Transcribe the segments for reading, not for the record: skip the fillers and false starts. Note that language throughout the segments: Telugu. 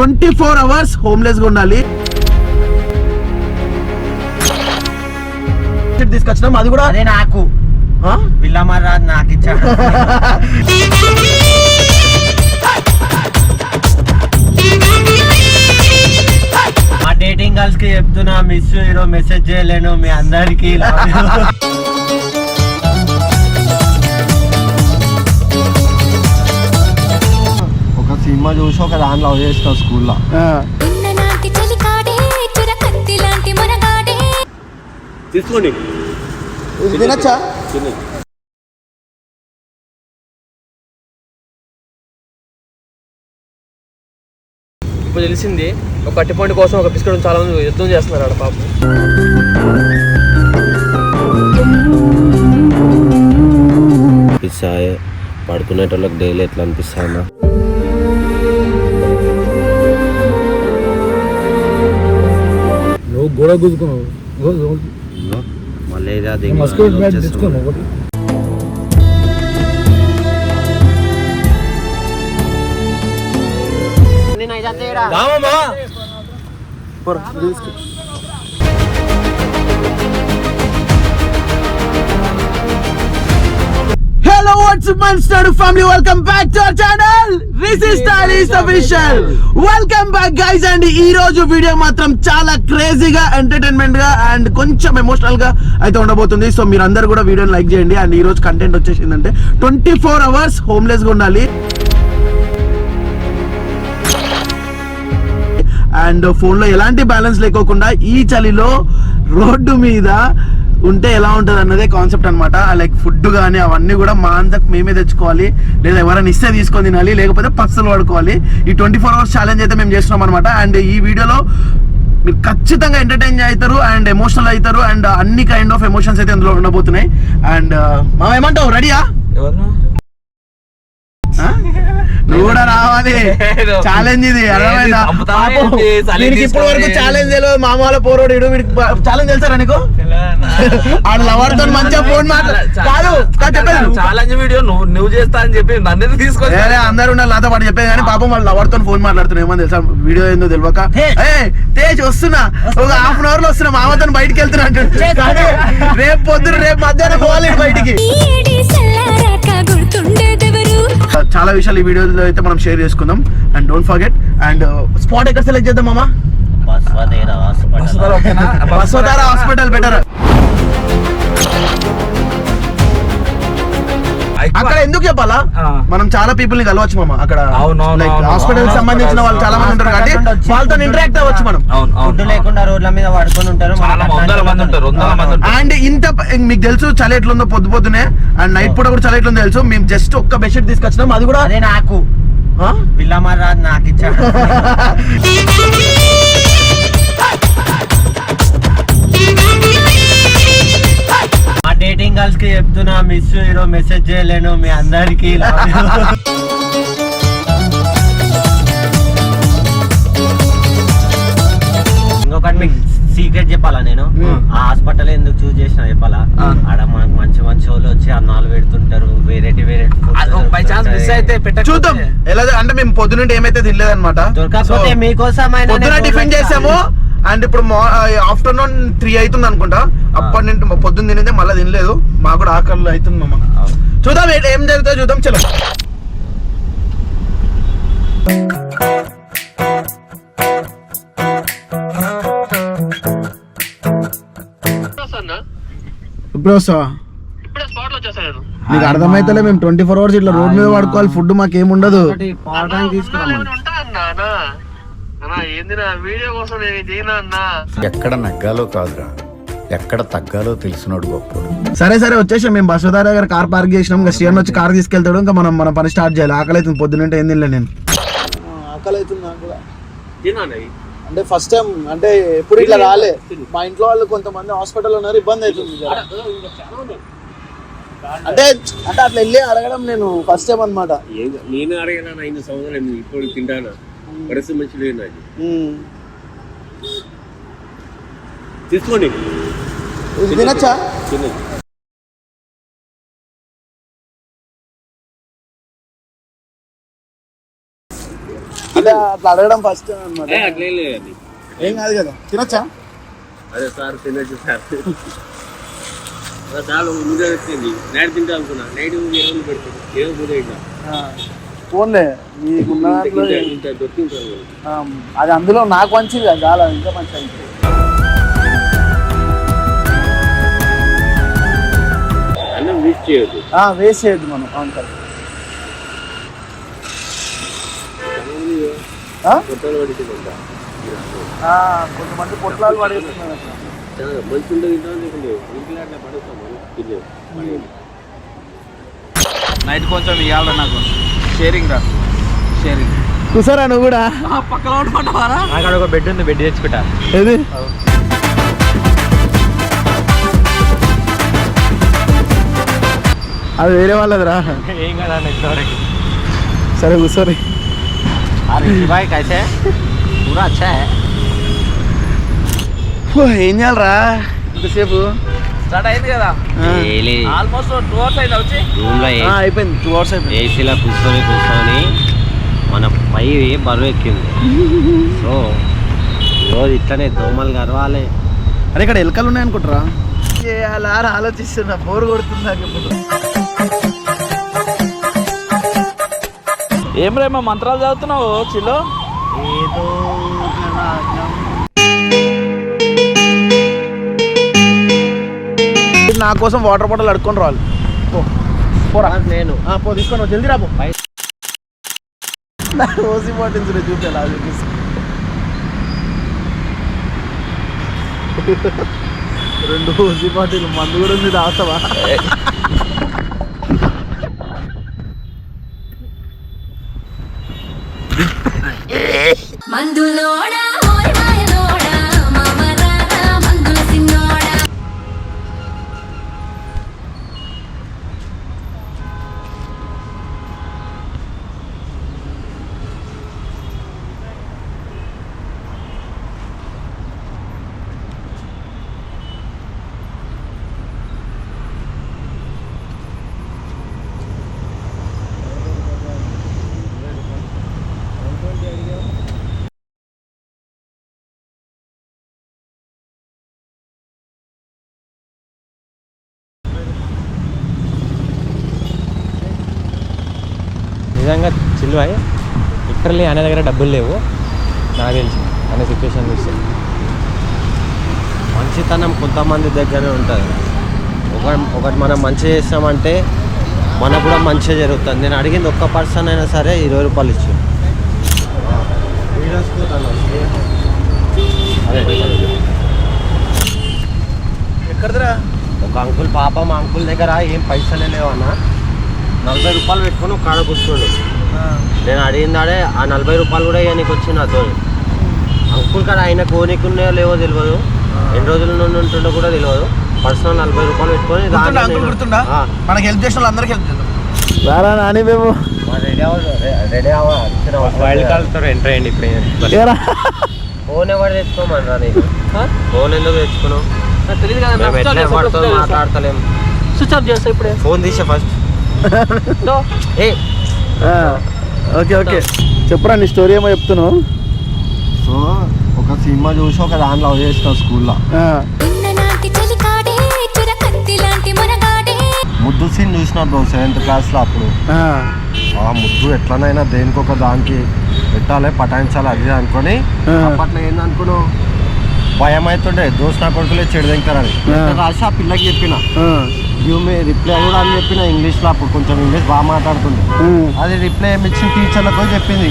24 hours హోమ్లెస్ గా ఉండాలి. తీసుకొచ్చినాం, అది కూడా అదే నాకు పిల్లమారాజు నాకు ఇచ్చాడు. మా డేటింగ్ గర్ల్స్ కి చెప్తున్నా, మిస్ ఈరోజు మెసేజ్ చేయలేను మీ అందరికి. ఒక సినిమా చూసి ఒక దాని లవ్ చేసిన స్కూల్లో. తీసుకోండి, తినచ్చా? ఇప్పుడు తెలిసింది ఒక కట్టి పాయింట్ కోసం ఒక బిస్కెట్ చాలా మంది యుద్ధం చేస్తున్నారు ఆడ పాపం. అనిపిస్తాయి పడుకునేటోళ్ళకి డైలీ ఎట్లా అనిపిస్తాయన్నా? నువ్వు గోడ గుద్దుకున్నావు, మళ్ళీ Hello, what's up, Monster family? Welcome back to our channel. This is Stylish Official. Welcome back, guys. And ఈ రోజు వీడియో మాత్రం చాలా క్రేజీగా, ఎంటర్టైన్మెంట్ గా అండ్ కొంచెం ఎమోషనల్ గా అయితే ఉండబోతుంది. సో మీరు అందరు కూడా వీడియోని లైక్ చేయండి. అండ్ ఈ రోజు కంటెంట్ వచ్చేసిందంటే 24 hours హోమ్లెస్ గా ఉండాలి. అండ్ ఫోన్ లో ఎలాంటి బ్యాలెన్స్ లేకోకుండా ఈ చలిలో రోడ్డు మీద ఉంటే ఎలా ఉంటది అన్నదే కాన్సెప్ట్ అనమాట. లైక్ ఫుడ్ కానీ అవన్నీ కూడా మా అంతకు మేమే తెచ్చుకోవాలి, లేదా ఎవరైనా ఇస్తే తీసుకొని తినాలి, లేకపోతే పస్తులు పడుకోవాలి. ఈ 24 hours ఛాలెంజ్ అయితే మేము చేస్తున్నాం అనమాట. అండ్ ఈ వీడియోలో మీరు ఖచ్చితంగా ఎంటర్టైన్ అవుతారు అండ్ ఎమోషనల్ అవుతారు అండ్ అన్ని కైండ్ ఆఫ్ ఎమోషన్స్ అయితే అందులో ఉండబోతున్నాయి. అండ్ మా ఏమంటావు, రెడీయా? నువ్వు కూడా రావాలి, ఛాలెంజ్ ఇది. అర్థమైందా? ఇప్పటి వరకు ఛాలెంజ్ తెలియదు. మామూలు పోరోడు ఇడు వీడికి ఛాలెంజ్ తెలుసారా నీకు? ఆడ లవర్ తో మంచిగా ఫోన్ మాట్లాడు. ఛాలెంజ్ వీడియో నువ్వు చేస్తా అని చెప్పి నన్ను తీసుకొని అందరు ఉండాలి నాతో పాటు చెప్పేది, కానీ పాపం వాళ్ళు లవర్ తో ఫోన్ మాట్లాడుతున్నా. ఏమని తెలుసా వీడియో ఏందో తెలియక, తేజ్ వస్తున్నా ఒక హాఫ్ అన్ అవర్ లో వస్తున్నా, మామతో బయటికి వెళ్తున్నా అంటాడు. రేపు పొద్దున రేపు మధ్యాహ్నం పోవాలి బయటికి. చాలా విషయాలు ఈ వీడియోలో అయితే మనం షేర్ చేసుకుందాం. And don't forget. And spot ఎక్కడ సెలెక్ట్ చేద్దాం మామా? బస్వతార హాస్పిటల్ బెటర్. అక్కడ ఎందుకు చెప్పాలా, మనం చాలా పీపుల్ ని కలవచ్చు మామ అక్కడ. హాస్పిటల్ సంబంధించిన వాళ్ళు చాలా మంది ఉంటారు కాబట్టి వాళ్ళతో ఇంటరాక్ట్ అవ్వచ్చు మనం. ఫుడ్ లేకుండా రోడ్ల మీద పడుకొని ఉంటారు. అండ్ ఇంత మీకు తెలుసు చలి ఎట్లుందో పొద్దు పొద్దునే, అండ్ నైట్ పూట కూడా చలి ఎట్లుందో తెలుసు. మేము జస్ట్ ఒక్క బెడ్షీట్ తీసుకొచ్చినాం, అది కూడా అదే నాకు పిల్లమారాజు నాకు ఇచ్చాడు. మా డేటింగ్ గర్ల్స్ కి చెప్తున్నా, మిస్ ఈరోజు మెసేజ్ చేయలేను మీ అందరికి. ఇంకొకటి మీకు సీక్రెట్ చెప్పాలా, నేను ఆ హాస్పిటల్ ఎందుకు చూస్ చేసిన చెప్పాలా? ఆడ మనకు మంచి మంచి వాళ్ళు వచ్చి అన్నాలు పెడుతుంటారు, వెరైటీ బై ఛాన్స్ మిస్ అయితే చూద్దాం ఎలా. అంటే మేము పొద్దునుండి ఏమైతే తినలేదన్నమాట, దొరకకపోతే మీకోసం పొద్దున టిఫిన్ చేసాము. అండ్ ఇప్పుడు ఆఫ్టర్నూన్ 3 అవుతుంది అనుకుంటా. అప్పటి నుండి పొద్దున్న తినేదే మళ్ళీ తినలేదు. మాకు కూడా ఆకలి అవుతుంది మామ. చూద్దాం ఏం జరుగుతుందో చూద్దాం. చలో ఇప్పుడు వస్తావా? నీకు అర్థమైతలే, మేము 24 hours ఇట్లా రోడ్ మీద పడుకోవాలి. ఫుడ్ మాకేముండదు. ఎక్కడ నగ్గాలో కాదురా, ఎక్కడ తగ్గాలో తెలిసినోడు గొప్పడు. సరే సరే వచ్చేసాం మేము. బస్వతార దగ్గర కార్ పార్క్ చేసినాం. ఇంకా శ్రీయన్ వచ్చి కార్ తీసుకెళ్తాడు. ఇంకా మనం మన పని స్టార్ట్ చేయాలి. ఆకలి అవుతుంది, పొద్దునంటే ఏం తినలే నేను. ఆకలి అవుతుంది నాకు కూడా. అంటే ఫస్ట్ టైం, అంటే ఎప్పుడు ఇట్లా రాలే. మా ఇంట్లో వాళ్ళు కొంతమంది హాస్పిటల్ ఉన్నారు, ఇబ్బంది అవుతుంది. అంటే అంటే అట్లా వెళ్ళి అడగడం నేను ఫస్ట్ టైం అనమాట. నేను అడిగినా 5 సంవత్సరాలు ఇప్పుడు తింటాను. పరిస్థితి మంచి లేదు నాకు. తీసుకోండి, తినచ్చా? అంటే అట్లా అడగడం ఫస్ట్ అనమాట. అట్లే లేదు ఏం కాదు కదా, తినొచ్చా? అదే సార్ తినచ్చు సార్. చాలా ముందే వచ్చింది నైట్ తింటా అనుకున్నా, నైట్ ఏమైనా పెడుతుంది ఏమో ముందే ఫోన్లే నీకున్న దాంట్లో అది అందులో నాకు మంచిది కదా, చాలా ఇంకా మంచిది. అన్నం వేస్ట్ చేయొద్దు. వేస్ట్ చేయొద్దు మనం. అవును సార్. పొట్టాలు పడుతుందంట, కొంతమంది పొట్లాలు పడేస్తున్నారు అట్లా. మంచి ఉండదు ఇంట్లో ఇంట్లో అట్లా పడేస్తాం తినే. నైట్ కొంచెం ఇవ్వాలి నాకు షేరింగ్ రా, షేరింగ్. కూసారా నువ్వు కూడా? పక్కన ఉంటున్నావారా? అక్కడ ఒక బెడ్ ఉంది, బెడ్ తెచ్చుకుంటా. ఏది? అది వేరే వాళ్ళదిరా. ఏం కదా నెక్స్ట్. సరే కూర్చోరి. బాయ్ కైసే పూరా అచ్చా హై. ఏం చేయాలరా ఇంతసేపు? స్టార్ట్ అయింది కదా, ఆల్మోస్ట్ 2 hours అయింది వచ్చి. రూమ్ లో అయిపోయింది, 2 hours అయిపోయింది. ఏసీలో కూర్చొని మన పై బరువు ఎక్కింది. సో రోజు ఇట్లనే దోమలు గర్వాలి. అరే ఇక్కడ ఎలకలు ఉన్నాయి అనుకుంటారా? అలా ఆలోచిస్తున్నా, బోర్ కొడుతుంది నాకు ఇప్పుడు. ఏం రేమో మంత్రాలు చదువుతున్నావు చిల్లో? ఏదో నా కోసం వాటర్ బాటిల్ అడుక్కొని రావాలి. పోరా, నేను పో తీసుకొని జల్దీ రాబో. ఓసి బాటిల్స్ చూపేలా చూపిస్తా. 2 ఓసి బాటిల్ మందు కూడా ఉంది, తాగుతావా? మందులోడా ఓయ్ మాయలోడా మామరారా మందుల సిన్నోడా. నిజంగా చిల్వాయ్ లిటరల్లీ అనే దగ్గర డబ్బులు లేవు నాకు తెలిసి అనే సిచ్యువేషన్ చూస్తే. మంచితనం కొంతమంది దగ్గరే ఉంటుంది. ఒకటి మనం మంచి చేస్తామంటే మనకు కూడా మంచిగా జరుగుతుంది. నేను అడిగింది ఒక్క పర్సన్ అయినా సరే 20 రూపాయలు ఇచ్చి. ఎక్కడదిరా? ఒక అంకుల్ పాపం అంకుల్ దగ్గర ఏం పైసలే లేవన్న, 40 రూపాయలు పెట్టుకొని ఒక కాడ కూర్చోండు. నేను అడిగిందాడే ఆ 40 రూపాయలు కూడా ఇవ్వడానికి వచ్చి నాతో. అంకుల్ కాడ ఆయన కోనికున్నాయో లేవో తెలియదు, ఎన్ని రోజుల నుండి ఉంటుండో కూడా తెలియదు. పర్సనల్ 40 రూపాయలు పెట్టుకొని మనకి హెల్ప్ చేసిన వాళ్ళందరికీ హెల్ప్ చేద్దాం. రారా నాని మేము రెడీ వైల్డ్ కార్డ్తో ఎంటర్ అయ్యండి. ఇప్పుడు ఫోన్ ఎవరు తెచ్చుకోమని రా నీకు? ఫోన్ ఎందుకు తెచ్చుకున్నావు? తెలియదు కదా, మేము ఎట్లా ఎవరితో మాట్లాడతలేము. స్విచ్ ఆఫ్ చేస్తా ఇప్పుడే. ఫోన్ తీసే ఫస్ట్. ఓకే ఓకే చెప్పురా, నీ స్టోరీ ఏమో చెప్తున్నావు. సో ఒక సినిమా చూసి ఒక దాని లవ్ చేసిన స్కూల్లో. ముద్దు సీన్ చూసిన బ్రో 7th క్లాస్లో అప్పుడు. ఆ ముద్దు ఎట్లనైనా దేనికి ఒక దానికి పెట్టాలి, పటాయించాలి అది అనుకొని అప్పట్లో ఏందనుకున్నావు, భయం అవుతుండే దోస్త్ నా కొడుకులే చెడు దింటారని రాసి ఆ పిల్లకి చెప్పిన రిప్లై కూడా అని చెప్పిన ఇంగ్లీష్లో. అప్పుడు కొంచెం ఇంగ్లీష్ బాగా మాట్లాడుతుంది. అది రిప్లై ఏమి ఇచ్చిన టీచర్లకు చెప్పింది.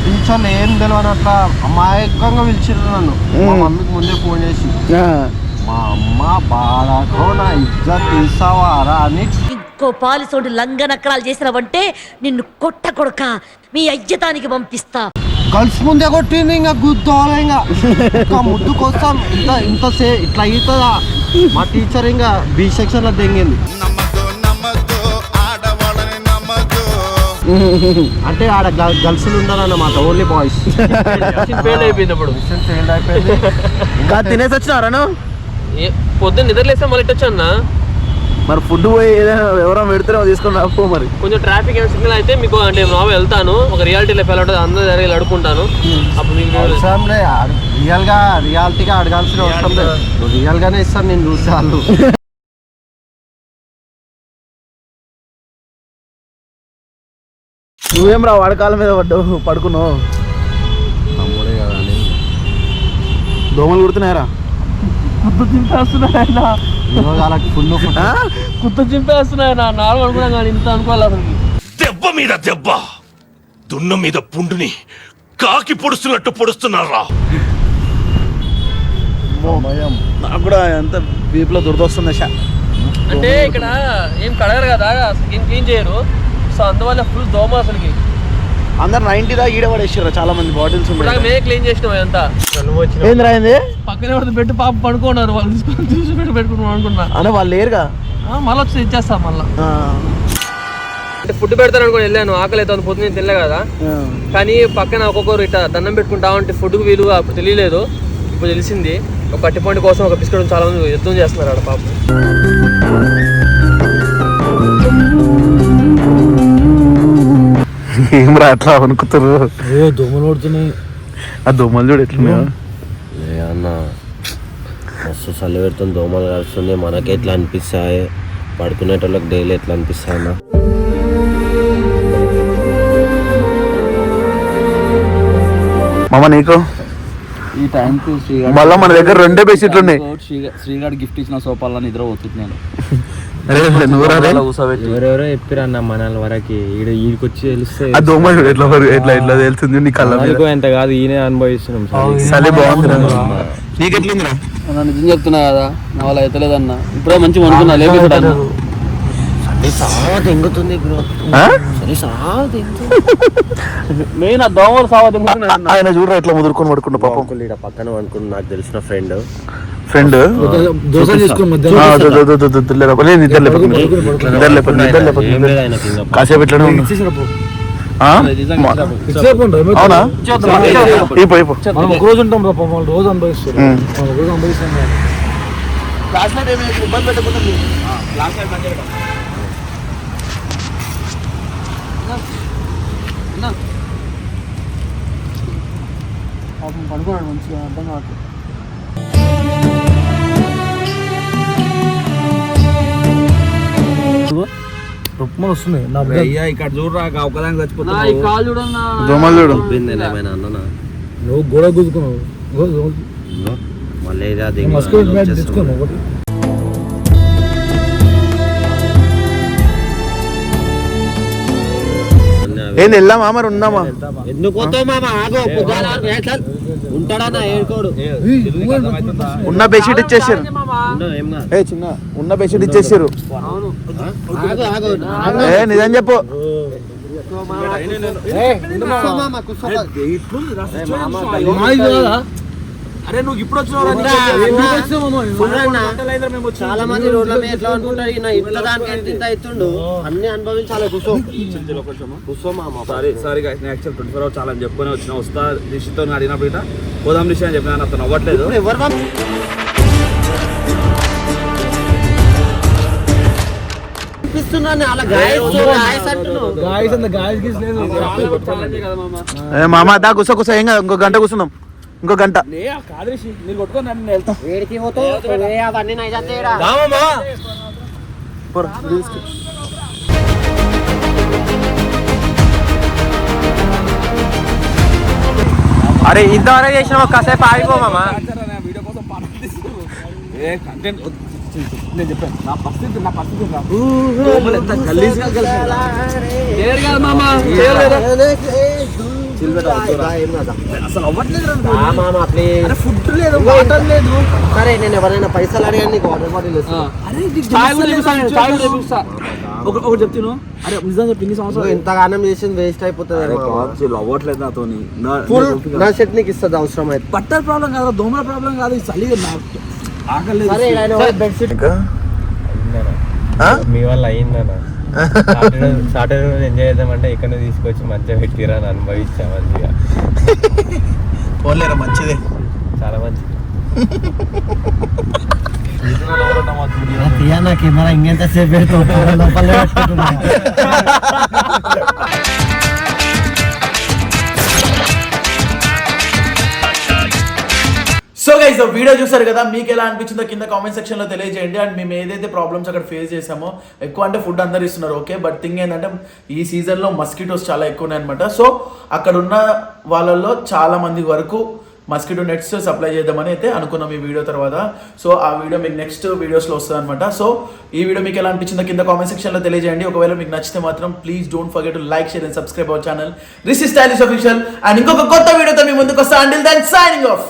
టీచర్లు ఏం తెలియని అట్లా అమాయకంగా పిలిచిర్రు నన్ను. మా మమ్మీకి ముందే ఫోన్ చేసి, మా అమ్మ బాధకో నా ఇజ్జత్ తీసావారా అని. ఇంకో పాలిసోడు లంగనక్కడాలు చేసినావంటే నిన్ను కొట్ట కొడక మీ అయ్యతానికి పంపిస్తా. గర్ల్స్ ముందే కొట్టింది, ఇంకా గుద్దోలే ఇంకా ముద్దు కోసం ఇంత ఇట్లా అవుతుందా. మా టీచర్ ఇంకా బి సెక్షన్ లో దెంగింది. అంటే ఆడ గర్ల్స్ ఉన్నారన్నమాట, ఓన్లీ బాయ్స్. ఫెయిల్ అయిపోయింది అప్పుడు. ఫెయిల్ అయిపోయింది. తినేసి వచ్చినారా? పొద్దున్న నిద్రలేసా మళ్ళీ వచ్చా అన్న. మరి ఫుడ్ పోయి ఏదైనా ఎవరైనా పెడితే తీసుకొని రాపో మరి. కొంచెం ట్రాఫిక్ ఏమైనా సిగ్నల్ అయితే మీకు అంటే మామూలు వెళ్తాను, ఒక రియాలిటీ లైఫ్ ఎలా ఉంటుంది అందరూ జరిగి అడుకుంటాను. అప్పుడు మీకు రియాలిటీగా అడగాల్సిన అవసరం లేదు, నువ్వు రియల్గానే ఇస్తాను నేను చూసే వాళ్ళు. నువ్వేం రా వాడకాల మీద పడుకున్నావు? తమ్ముడే కదా అని దోమలు కుడుతున్నాయరా? కుత్త చింపేస్తున్నాయన, వాళ్ళకి ఫుల్ కుత్త చింపేస్తున్నాయన. నాలుగు అనుకున్నా కానీ ఇంత అనుకోవాలి అసలు. దెబ్బ మీద దెబ్బ, దున్న మీద పుండుని కాకి పొడుస్తున్నట్టు పొడుస్తున్నారా. నాకు కూడా ఎంత వీపులో దురదొస్తుంది. అంటే ఇక్కడ ఏం కడగరు కదా, అసలు ఏం క్లీన్ చేయరు, సో అందువల్ల ఫుల్ దోమ అసలుకి. అందరు 90 దా ఈడ పడేసారు చాలా మంది బాటిల్స్. మేమే క్లీన్ చేసినాం అంతా. ఏంది రాయింది పక్కనే పడితే పెట్టి పాప పడుకున్నారు, వాళ్ళు తీసుకొని తీసి పెట్టుకున్నాం అనుకున్నా. అనే వాళ్ళు లేరుగా, మళ్ళీ వచ్చి ఇచ్చేస్తాం మళ్ళీ. అంటే ఫుడ్ పెడతాను అనుకుని వెళ్ళాను, ఆకలి అయితే పొద్దున్న తినలే కదా. కానీ పక్కన ఒక్కొక్కరు ఇట్లా దండం పెట్టుకుంటా ఉంటే ఫుడ్కి విలువ అప్పుడు తెలియలేదు, ఇప్పుడు తెలిసింది. ఒక కట్టి పాయింట్ కోసం ఒక బిస్కెట్ చాలా మంది యుద్ధం చేస్తున్నారు ఆడ పాపం. ఏం రా అట్లా అనుకుతారు? దోమలు పడుతున్నాయి. ఆ దోమలు చూడు ఎట్లా అన్న, మస్తు చల్లి పెడుతుంది, దోమలు కలుస్తుంది. మనకి ఎట్లా అనిపిస్తాయి, పడుకునేటోళ్ళకి డైలీ ఎట్లా అనిపిస్తాయి అన్న. మామ నీకు ఈ టైంకు మళ్ళా మన దగ్గర 2 బెడ్షీట్లు ఉన్నాయి. శ్రీగాడు గిఫ్ట్ ఇచ్చిన సోపాల్లో నిద్ర పోతుంది నేను. ఎవరెవరో చెప్పిరన్న మనల వరకు ఈడికొచ్చి తెలిస్తే ఆ దోమ ఎట్లా ఎట్లా తెలుస్తుంది నీ కళ్ళ ఎంత కాదు, ఈయన అనుభవిస్తున్నాం. చలి బాగుంది. నీకెట్లుందిరా? నిజం చెప్తున్నా కదా, నా వల్ల అవుతలేదన్న. ఇప్పుడే మంచిగా అనుకున్నా లేకపోతే తెంగుతుంది మెయిన్ ఆ దోమలు సావ తెంగుతున్నాయి. ఆయన చూడరా ఎట్లా ముదురుకొని పడుకుంటా పాపం. పక్కన అనుకున్న నాకు తెలిసిన ఫ్రెండ్ కాసేపు ఇట్లనే అవునా? రోజు ఉంటాం రోజు అనుభవిస్తారు. పడుకున్నాడు మంచిగా, అర్థం కావట్లేదు. రుక్మలు వస్తున్నాయి ఇక్కడ చూడరా, ఒకదానికి చచ్చిపోతున్నా. కాలు చూడన్నా, దోమలు చూడు. ఏమైనా అన్న నువ్వు గోడ గుద్దుకున్నావు. మళ్ళీ తెచ్చుకున్నావు. ఏంది వెళ్దామా మరి ఉందామా? ఎందుకు పోతావు మామ, ఆగో ఉంటాడా ఏడుకోడు. ఉన్న బెడ్షీట్ ఇచ్చేసారు. ఏ చిన్న ఉన్న బెడ్షీట్ ఇచ్చేసారు. ఏ నిజం చెప్పు. అరే నువ్వు ఇప్పుడు చాలా మంది రోడ్ల మీద ఎట్లా అనుకుంటారు, ఇంట్లో దానికి ఎంత ఇస్తుండు, అన్ని అనుభవించాలి. సారీ యాక్చువల్ 24 hours చాలా అని చెప్పుకొని వచ్చిన వస్తా రిషితో అడిగినప్పుడు ఇట్లా పోదాం రిషి అని చెప్పిన అతను అవ్వట్లేదు. మామ దా గుస గుస ఏం కాదు, ఇంకో గంట కూర్చుందాం. ఇంకో గంట. మీరు కొట్టుకొని నన్ను వెళ్తా. అరే ఇంతవరకు చేసిన కాసేపు ఆగిపోమా. వీడియో కోసం కంటెంట్ నేను చెప్పాను నా పరిస్థితి గలీజ్గా అసలు అవ్వట్లేదు. ఫుడ్ లేదు, వాటర్ లేదు. సరే నేను ఎవరైనా పైసలు అడిగాను నీకు వాటర్ బాటిల్ ఒకటి చెప్తాను. అరే నిజంగా చెప్పి ఇన్ని సంవత్సరాలు ఇంతగానం చేసింది వేస్ట్ అయిపోతుంది. అవ్వట్లేదు నాతో. నా షర్ట్ నీకు ఇస్తుంది అవసరం అయితే. బట్టర్ ప్రాబ్లం కాదు, దోమల ప్రాబ్లం కాదు, చలి ఆకలి. మీ వల్ల అయిందన్నా. సాటర్డే రోజు ఎంజాయ్ చేద్దామంటే ఇక్కడ తీసుకొచ్చి మంచిగా పెట్టిరా అని అనుభవించా. మంచిగా పోలేరా, మంచిదే, చాలా మంచిది. తీయా నా కెమెరా ఇంకెంతసేపు పెడతావు లోపల పెట్టుకుంటున్నా. సో గైస్ వీడియో చూసారు కదా, మీకు ఎలా అనిపించిందో కింద కామెంట్ సెక్షన్ లో తెలియజేయండి. అండ్ మేము ఏదైతే ప్రాబ్లమ్స్ అక్కడ ఫేస్ చేసామో, ఎక్కువ అంటే ఫుడ్ అందరు ఇస్తున్నారు ఓకే, బట్ థింగ్ ఏంటంటే ఈ సీజన్ లో మస్కిటోస్ చాలా ఎక్కువ ఉన్నాయి అనమాట. సో అక్కడ ఉన్న వాళ్ళల్లో చాలా మంది వరకు మస్కిటో నెట్స్ సప్లై చేద్దామని అయితే అనుకున్నాం ఈ వీడియో తర్వాత. సో ఆ వీడియో మీకు నెక్స్ట్ వీడియోస్లో వస్తుంది అనమాట. సో ఈ వీడియో మీకు ఎలా అనిపించిందో కింద కామెంట్ సెక్షన్లో తెలియజేయండి. ఒకవేళ మీకు నచ్చితే మాత్రం please don't forget to like, share and subscribe our channel Rishi stylish official. And ఇంకొక కొత్త వీడియోతో మీ ముందుకు వస్తా. Until then signing of.